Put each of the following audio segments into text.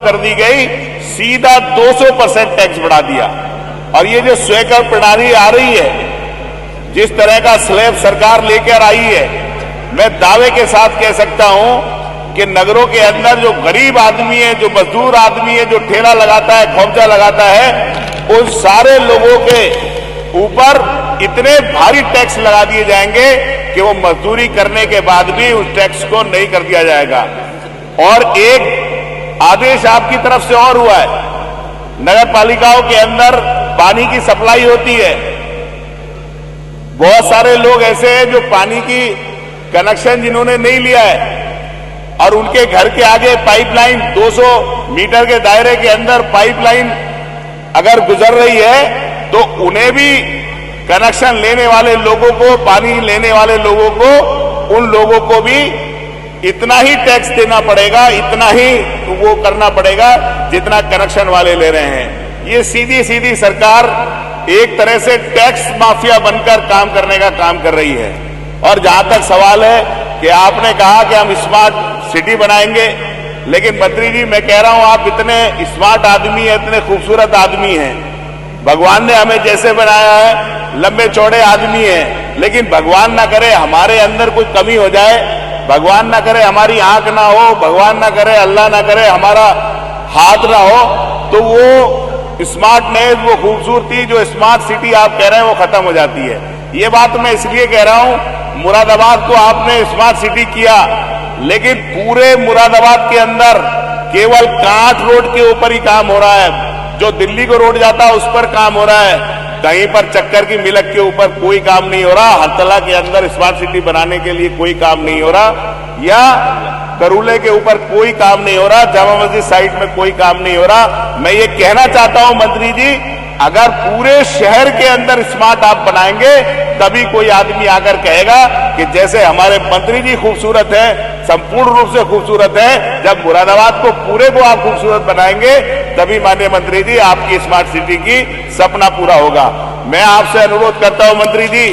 कर दी गई, सीधा 200% टैक्स बढ़ा दिया। और ये जो स्वयं प्रणाली आ रही है, जिस तरह का स्लैब सरकार लेकर आई है, मैं दावे के साथ कह सकता हूं कि नगरों के अंदर जो गरीब आदमी है, जो मजदूर आदमी है, जो ठेला लगाता है, खोमचा लगाता है, उन सारे लोगों के ऊपर इतने भारी टैक्स लगा दिए जाएंगे कि वो मजदूरी करने के बाद भी उस टैक्स को नहीं कर दिया जाएगा। और एक आदेश आपकी तरफ से और हुआ है, नगर पालिकाओं के अंदर पानी की सप्लाई होती है। बहुत सारे लोग ऐसे हैं जो पानी की कनेक्शन जिन्होंने नहीं लिया है और उनके घर के आगे पाइपलाइन 200 मीटर के दायरे के अंदर पाइपलाइन अगर गुजर रही है तो उन्हें भी कनेक्शन लेने वाले लोगों को, पानी लेने वाले लोगों को, उन लोगों को भी इतना ही टैक्स देना पड़ेगा, इतना ही वो करना पड़ेगा जितना कनेक्शन वाले ले रहे हैं। ये सीधी सीधी सरकार एक तरह से टैक्स माफिया बनकर काम करने का काम कर रही है। और जहां तक सवाल है कि आपने कहा कि हम स्मार्ट सिटी बनाएंगे, लेकिन मंत्री जी मैं कह रहा हूं आप इतने स्मार्ट आदमी हैं, इतने खूबसूरत आदमी हैं, भगवान ने हमें जैसे बनाया है, लंबे चौड़े आदमी हैं, लेकिन भगवान ना करे हमारे अंदर कोई कमी हो जाए, भगवान ना करे हमारी आंख ना हो, भगवान ना करे, अल्लाह ना करे हमारा हाथ ना हो, तो वो स्मार्टनेस, वो खूबसूरती जो स्मार्ट सिटी आप कह रहे हैं वो खत्म हो जाती है। ये बात मैं इसलिए कह रहा हूं, मुरादाबाद को आपने स्मार्ट सिटी किया, लेकिन पूरे मुरादाबाद के अंदर केवल कांठ रोड के ऊपर ही काम हो रहा है। जो दिल्ली को रोड जाता है उस पर काम हो रहा है, कहीं पर चक्कर की मिलक के ऊपर कोई काम नहीं हो रहा, हरतला के अंदर स्मार्ट सिटी बनाने के लिए कोई काम नहीं हो रहा, या करूले के ऊपर कोई काम नहीं हो रहा, जामा मस्जिद साइड में कोई काम नहीं हो रहा। मैं ये कहना चाहता हूं मंत्री जी, अगर पूरे शहर के अंदर स्मार्ट आप बनाएंगे तभी कोई आदमी आकर कहेगा कि जैसे हमारे मंत्री जी खूबसूरत है, संपूर्ण रूप से खूबसूरत है। जब मुरादाबाद को पूरे को आप खूबसूरत बनाएंगे तभी माननीय मंत्री जी आपकी स्मार्ट सिटी की सपना पूरा होगा। मैं आपसे अनुरोध करता हूं मंत्री जी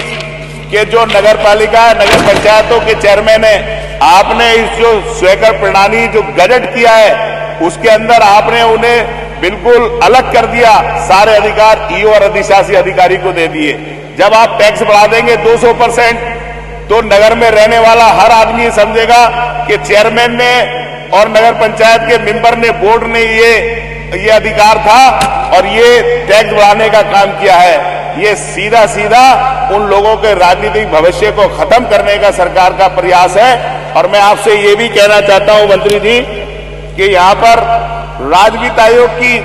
कि जो नगर पालिका, नगर पंचायतों के चेयरमैन है, आपने इस जो स्वयं प्रणाली जो गजट किया है उसके अंदर आपने उन्हें बिल्कुल अलग कर दिया, सारे अधिकार ईओ और अधिशासी अधिकारी को दे दिए। जब आप टैक्स बढ़ा देंगे 200%, तो नगर में रहने वाला हर आदमी समझेगा कि चेयरमैन ने और नगर पंचायत के मेंबर ने, बोर्ड ने ये अधिकार था और ये टैक्स बढ़ाने का काम किया है। ये सीधा सीधा उन लोगों के राजनीतिक भविष्य को खत्म करने का सरकार का प्रयास है। और मैं आपसे ये भी कहना चाहता हूं मंत्री जी कि यहां पर राजवित्त आयोग की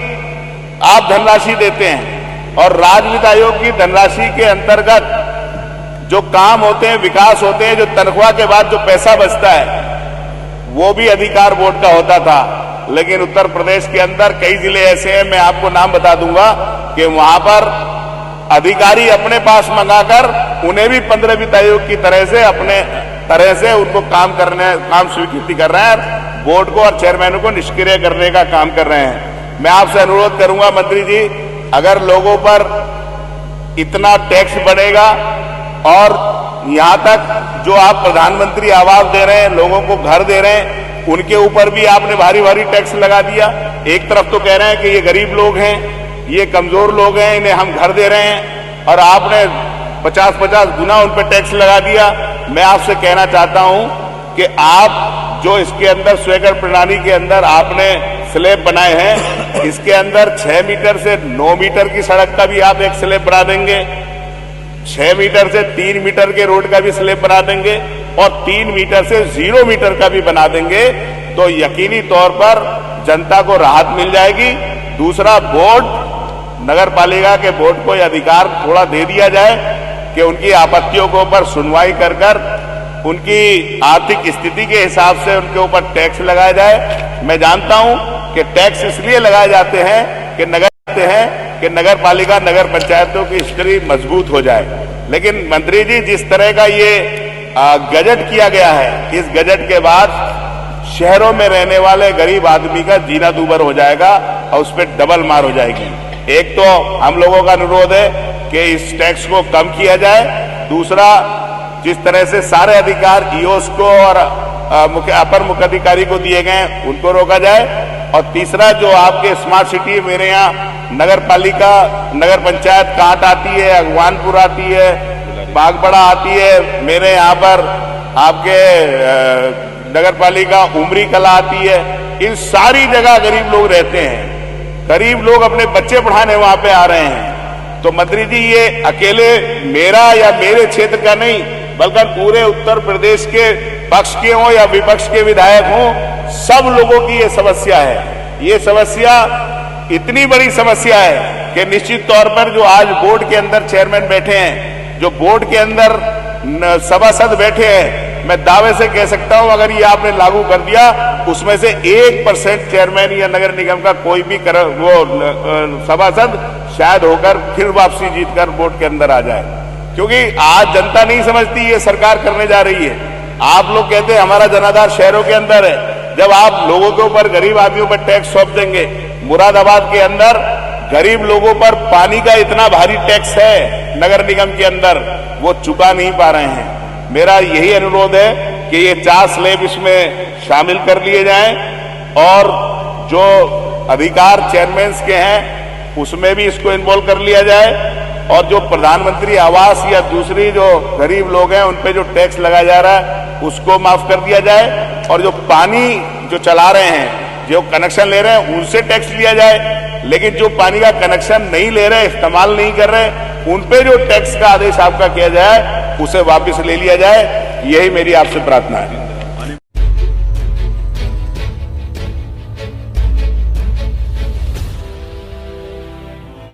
आप धनराशि देते हैं और राजवित्त आयोग की धनराशि के अंतर्गत जो काम होते हैं, विकास होते हैं, जो तनख्वाह के बाद जो पैसा बचता है वो भी अधिकार बोर्ड का होता था। लेकिन उत्तर प्रदेश के अंदर कई जिले ऐसे हैं, मैं आपको नाम बता दूंगा, कि वहां पर अधिकारी अपने पास मंगाकर उन्हें भी 15 वित्त आयोग की तरह से अपने तरह से उनको काम स्वीकृति कर रहे हैं, बोर्ड को और चेयरमैनों को निष्क्रिय करने का काम कर रहे हैं। मैं आपसे अनुरोध करूंगा मंत्री जी, अगर लोगों पर इतना टैक्स बढ़ेगा और यहां तक जो आप प्रधानमंत्री आवास दे रहे हैं, लोगों को घर दे रहे हैं, उनके ऊपर भी आपने भारी भारी टैक्स लगा दिया। एक तरफ तो कह रहे हैं कि ये गरीब लोग हैं, ये कमजोर लोग हैं, इन्हें हम घर दे रहे हैं, और आपने 50-50 गुना उन पर टैक्स लगा दिया। मैं आपसे कहना चाहता हूं कि आप जो इसके अंदर स्वयं प्रणाली के अंदर आपने स्लैब बनाए हैं, इसके अंदर 6 मीटर से 9 मीटर की सड़क का भी आप एक स्लैब बना देंगे, 6 मीटर से 3 मीटर के रोड का भी स्लैब बना देंगे और 3 मीटर से 0 मीटर का भी बना देंगे, तो यकीनी तौर पर जनता को राहत मिल जाएगी। दूसरा, बोर्ड, नगर पालिका के बोर्ड को यह अधिकार थोड़ा दे दिया जाए कि उनकी आपत्तियों के ऊपर सुनवाई कर कर उनकी आर्थिक स्थिति के हिसाब से उनके ऊपर टैक्स लगाया जाए। मैं जानता हूं कि टैक्स इसलिए लगाए जाते हैं कि नगर पालिका, नगर पंचायतों की स्थिति मजबूत हो जाए। लेकिन मंत्री जी, जिस तरह का ये गजट किया गया है, इस गजट के बाद शहरों में रहने वाले गरीब आदमी का जीना दूभर हो जाएगा और उस पर डबल मार हो जाएगी। एक तो हम लोगों का अनुरोध है कि इस टैक्स को कम किया जाए, दूसरा जिस तरह से सारे अधिकार ईओस को और अपर मुख्य अधिकारी को दिए गए उनको रोका जाए, और तीसरा जो आपके स्मार्ट सिटी मेरे यहाँ नगर पालिका, नगर पंचायत कांट आती है, अगवानपुर आती है, बागबड़ा आती है, मेरे यहाँ पर आपके नगर पालिका उमरी कला आती है। इन सारी जगह गरीब लोग रहते हैं, गरीब लोग अपने बच्चे पढ़ाने वहां पे आ रहे हैं। तो मंत्री जी, ये अकेले मेरा या मेरे क्षेत्र का नहीं, बल्कि पूरे उत्तर प्रदेश के पक्ष के हों या विपक्ष के विधायक हों, सब लोगों की ये समस्या है। ये समस्या इतनी बड़ी समस्या है कि निश्चित तौर पर जो आज बोर्ड के अंदर चेयरमैन बैठे हैं, जो बोर्ड के अंदर सभासद बैठे हैं, मैं दावे से कह सकता हूं अगर ये आपने लागू कर दिया, उसमें से 1% चेयरमैन या नगर निगम का कोई भी वो सभासद शायद होकर फिर वापसी जीतकर बोर्ड के अंदर आ जाए। क्योंकि आज जनता नहीं समझती ये सरकार करने जा रही है। आप लोग कहते हैं हमारा जनाधार शहरों के अंदर है, जब आप लोगों के ऊपर, गरीब आदमियों पर टैक्स सौंप देंगे। मुरादाबाद के अंदर गरीब लोगों पर पानी का इतना भारी टैक्स है नगर निगम के अंदर, वो चुका नहीं पा रहे हैं। मेरा यही अनुरोध है कि ये 4 स्लैब इसमें शामिल कर लिए जाएं और जो अधिकार चेयरमैन के हैं उसमें भी इसको इन्वॉल्व कर लिया जाए, और जो प्रधानमंत्री आवास या दूसरी जो गरीब लोग हैं उन पे जो टैक्स लगाया जा रहा है उसको माफ कर दिया जाए, और जो पानी जो चला रहे हैं, जो कनेक्शन ले रहे हैं, उनसे टैक्स लिया जाए। लेकिन जो पानी का कनेक्शन नहीं ले रहे, इस्तेमाल नहीं कर रहे, उन पे जो टैक्स का आदेश आपका किया जाए उसे वापस ले लिया जाए। यही मेरी आपसे प्रार्थना है।